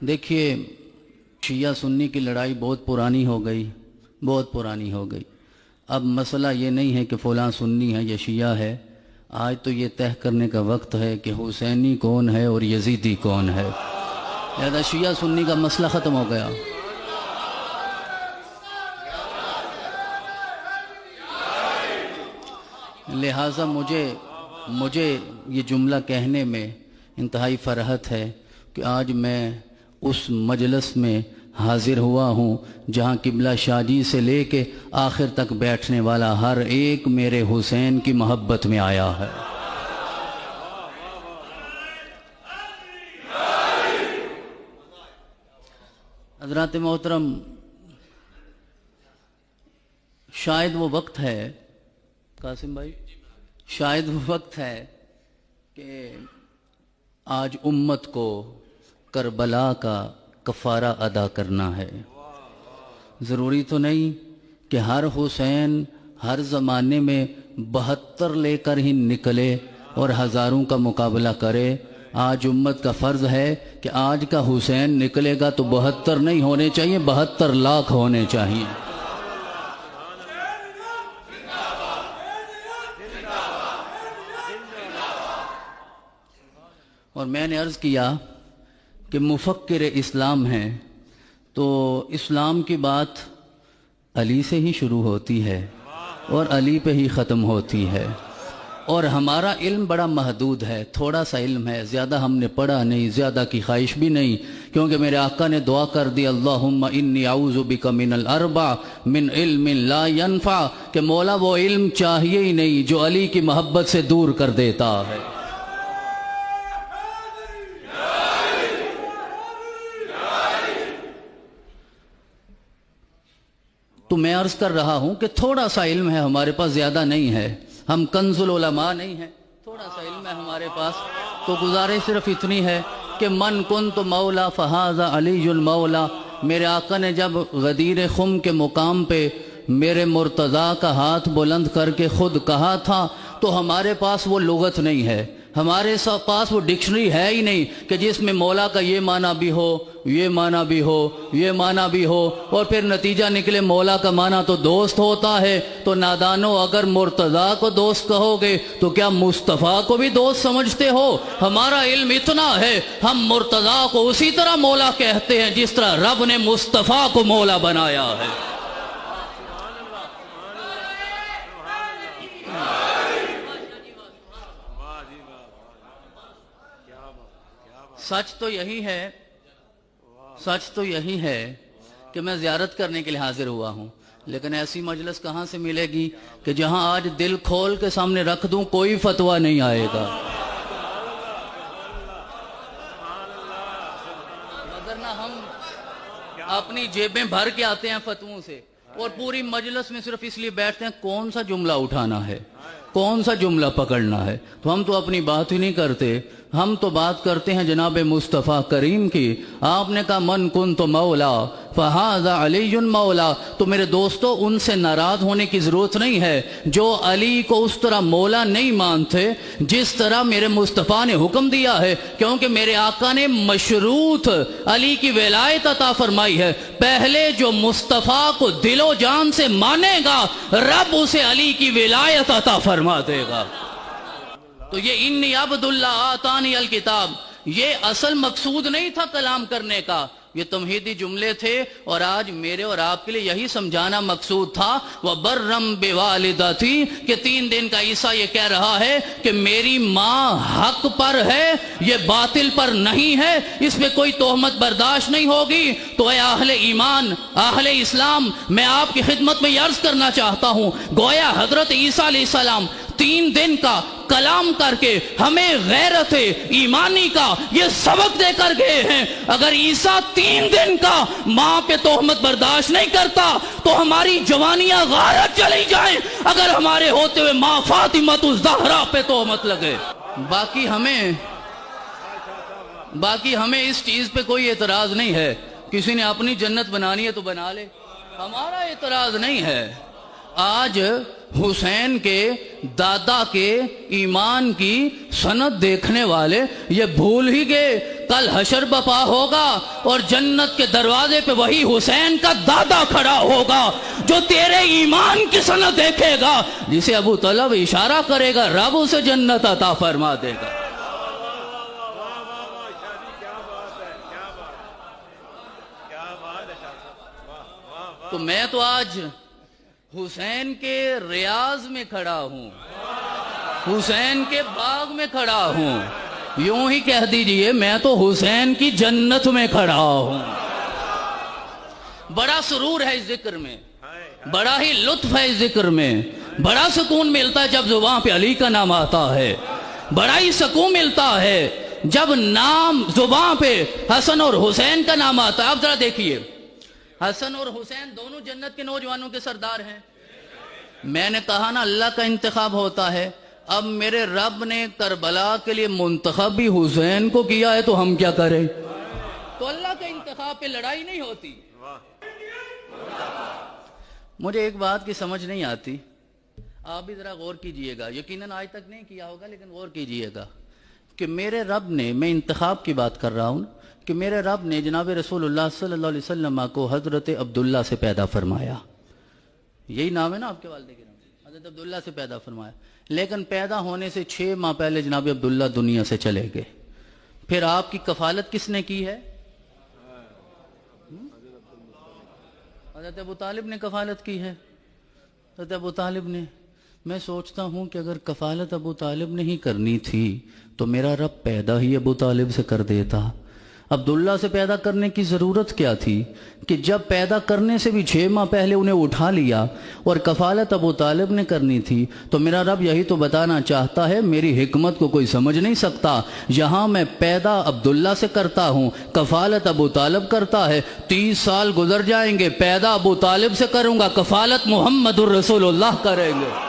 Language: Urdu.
دیکھیے شیعہ سنی کی لڑائی بہت پرانی ہو گئی، بہت پرانی ہو گئی۔ اب مسئلہ یہ نہیں ہے کہ فلاں سنی ہے یا شیعہ ہے، آج تو یہ طے کرنے کا وقت ہے کہ حسینی کون ہے اور یزیدی کون ہے۔ لہذا شیعہ سنی کا مسئلہ ختم ہو گیا۔ لہٰذا مجھے یہ جملہ کہنے میں انتہائی فرحت ہے کہ آج میں اس مجلس میں حاضر ہوا ہوں جہاں قبلہ شاہ جی سے لے کے آخر تک بیٹھنے والا ہر ایک میرے حسین کی محبت میں آیا ہے۔ حضرات محترم، شاید وہ وقت ہے، قاسم بھائی، شاید وہ وقت ہے کہ آج امت کو کربلا کا کفارہ ادا کرنا ہے۔ ضروری تو نہیں کہ ہر حسین ہر زمانے میں 72 لے کر ہی نکلے اور ہزاروں کا مقابلہ کرے۔ آج امت کا فرض ہے کہ آج کا حسین نکلے گا تو 72 نہیں ہونے چاہیے، 72 لاکھ ہونے چاہیے۔ اور میں نے عرض کیا کہ مفکر اسلام ہیں تو اسلام کی بات علی سے ہی شروع ہوتی ہے اور علی پہ ہی ختم ہوتی ہے، اور ہمارا علم بڑا محدود ہے، تھوڑا سا علم ہے، زیادہ ہم نے پڑھا نہیں، زیادہ کی خواہش بھی نہیں، کیونکہ میرے آقا نے دعا کر دی اللہم انی اعوذ بک من الاربع من علم لا ینفع، کہ مولا وہ علم چاہیے ہی نہیں جو علی کی محبت سے دور کر دیتا ہے۔ تو میں عرض کر رہا ہوں کہ تھوڑا سا علم ہے ہمارے پاس، زیادہ نہیں ہے، ہم کنز العلماء نہیں ہیں، تھوڑا سا علم ہے ہمارے پاس۔ تو گزارش صرف اتنی ہے کہ من کنت مولا فہذا علی المولا، میرے آقا نے جب غدیر خم کے مقام پہ میرے مرتضیٰ کا ہاتھ بلند کر کے خود کہا تھا، تو ہمارے پاس وہ لغت نہیں ہے، ہمارے پاس وہ ڈکشنری ہے ہی نہیں کہ جس میں مولا کا یہ معنی بھی ہو، یہ معنی بھی ہو، یہ معنی بھی ہو، اور پھر نتیجہ نکلے مولا کا معنی تو دوست ہوتا ہے۔ تو نادانو، اگر مرتضیٰ کو دوست کہو گے تو کیا مصطفیٰ کو بھی دوست سمجھتے ہو؟ ہمارا علم اتنا ہے، ہم مرتضیٰ کو اسی طرح مولا کہتے ہیں جس طرح رب نے مصطفیٰ کو مولا بنایا ہے۔ سچ تو یہی ہے کہ میں زیارت کرنے کے لیے حاضر ہوا ہوں، لیکن ایسی مجلس کہاں سے ملے گی کہ جہاں آج دل کھول کے سامنے رکھ دوں کوئی فتویٰ نہیں آئے گا، وگرنہ ہم اپنی جیبیں بھر کے آتے ہیں فتووں سے، اور پوری مجلس میں صرف اس لیے بیٹھتے ہیں کون سا جملہ اٹھانا ہے، کون سا جملہ پکڑنا ہے۔ تو ہم تو اپنی بات ہی نہیں کرتے، ہم تو بات کرتے ہیں جناب مصطفیٰ کریم کی۔ آپ نے کہا من کنت مولا فہذا علی مولا، تو میرے دوستو ان سے ناراض ہونے کی ضرورت نہیں ہے جو علی کو اس طرح مولا نہیں مانتے جس طرح میرے مصطفیٰ نے حکم دیا ہے، کیونکہ میرے آقا نے مشروط علی کی ولایت عطا فرمائی ہے۔ پہلے جو مصطفیٰ کو دل و جان سے مانے گا رب اسے علی کی ولایت عطا فرما دے گا۔ تو یہ انی عبد اللہ آتانی الکتاب، یہ اصل مقصود نہیں تھا کلام کرنے کا، یہ تمہیدی جملے تھے، اور آج میرے اور آپ کے لیے یہی سمجھانا مقصود تھا۔ وَبَرًّا بِوَالِدَتِي، کہ 3 دن کا عیسیٰ یہ کہہ رہا ہے کہ میری ماں حق پر ہے، یہ باطل پر نہیں ہے، اس میں کوئی تہمت برداشت نہیں ہوگی۔ تو اے اہل ایمان، اہل اسلام، میں آپ کی خدمت میں یہ عرض کرنا چاہتا ہوں، گویا حضرت عیسیٰ علیہ السلام 3 دن کا کلام کر کے ہمیں غیرت ایمانی کا یہ سبق دے کر گئے ہیں۔ اگر عیسیٰ 3 دن کا ماں پہ تہمت برداشت نہیں کرتا تو ہماری جوانیاں غارت چلی جائیں اگر ہمارے ہوتے ہوئے ماں فاطمہ الزہرا پہ تہمت لگے۔ باقی ہمیں اس چیز پہ کوئی اعتراض نہیں ہے، کسی نے اپنی جنت بنانی ہے تو بنا لے، ہمارا اعتراض نہیں ہے۔ آج حسین کے دادا کے ایمان کی سند دیکھنے والے یہ بھول ہی گئے کل حشر بپا ہوگا اور جنت کے دروازے پہ وہی حسین کا دادا کھڑا ہوگا جو تیرے ایمان کی سند دیکھے گا، جسے ابو طالب اشارہ کرے گا رب اسے جنت عطا فرما دے گا۔ تو میں تو آج حسین کے ریاض میں کھڑا ہوں، حسین کے باغ میں کھڑا ہوں، یوں ہی کہہ دیجئے میں تو حسین کی جنت میں کھڑا ہوں۔ بڑا سرور ہے اس ذکر میں، بڑا ہی لطف ہے اس ذکر میں، بڑا سکون ملتا ہے جب زبان پہ علی کا نام آتا ہے، بڑا ہی سکون ملتا ہے جب نام زبان پہ حسن اور حسین کا نام آتا ہے۔ آپ ذرا دیکھیے، حسن اور حسین دونوں جنت کے نوجوانوں کے سردار ہیں۔ میں نے کہا نا اللہ کا انتخاب ہوتا ہے، اب میرے رب نے کربلا کے لیے منتخب بھی حسین کو کیا ہے تو ہم کیا کریں؟ تو اللہ کے انتخاب پہ لڑائی نہیں ہوتی۔ مجھے ایک بات کی سمجھ نہیں آتی، آپ بھی ذرا غور کیجئے گا، یقیناً آج تک نہیں کیا ہوگا لیکن غور کیجئے گا کہ میرے رب نے، میں انتخاب کی بات کر رہا ہوں، کہ میرے رب نے جناب رسول اللہ صلی اللہ علیہ وسلم کو حضرت عبداللہ سے پیدا فرمایا، یہی نام ہے نا آپ کے والد کے نام، حضرت عبداللہ سے پیدا فرمایا، لیکن پیدا ہونے سے 6 ماہ پہلے جناب عبداللہ دنیا سے چلے گئے۔ پھر آپ کی کفالت کس نے کی ہے؟ حضرت ابو طالب نے کفالت کی ہے، حضرت ابو طالب نے۔ میں سوچتا ہوں کہ اگر کفالت ابو طالب نے ہی کرنی تھی تو میرا رب پیدا ہی ابو طالب سے کر دیتا۔ عبداللہ سے پیدا کرنے کی ضرورت کیا تھی کہ جب پیدا کرنے سے بھی 6 ماہ پہلے انہیں اٹھا لیا، اور کفالت ابو طالب نے کرنی تھی تو میرا رب یہی تو بتانا چاہتا ہے میری حکمت کو کوئی سمجھ نہیں سکتا، یہاں میں پیدا عبداللہ سے کرتا ہوں، کفالت ابو طالب کرتا ہے، 30 سال گزر جائیں گے، پیدا ابو طالب سے کروں گا، کفالت محمد الرسول اللہ کریں گے۔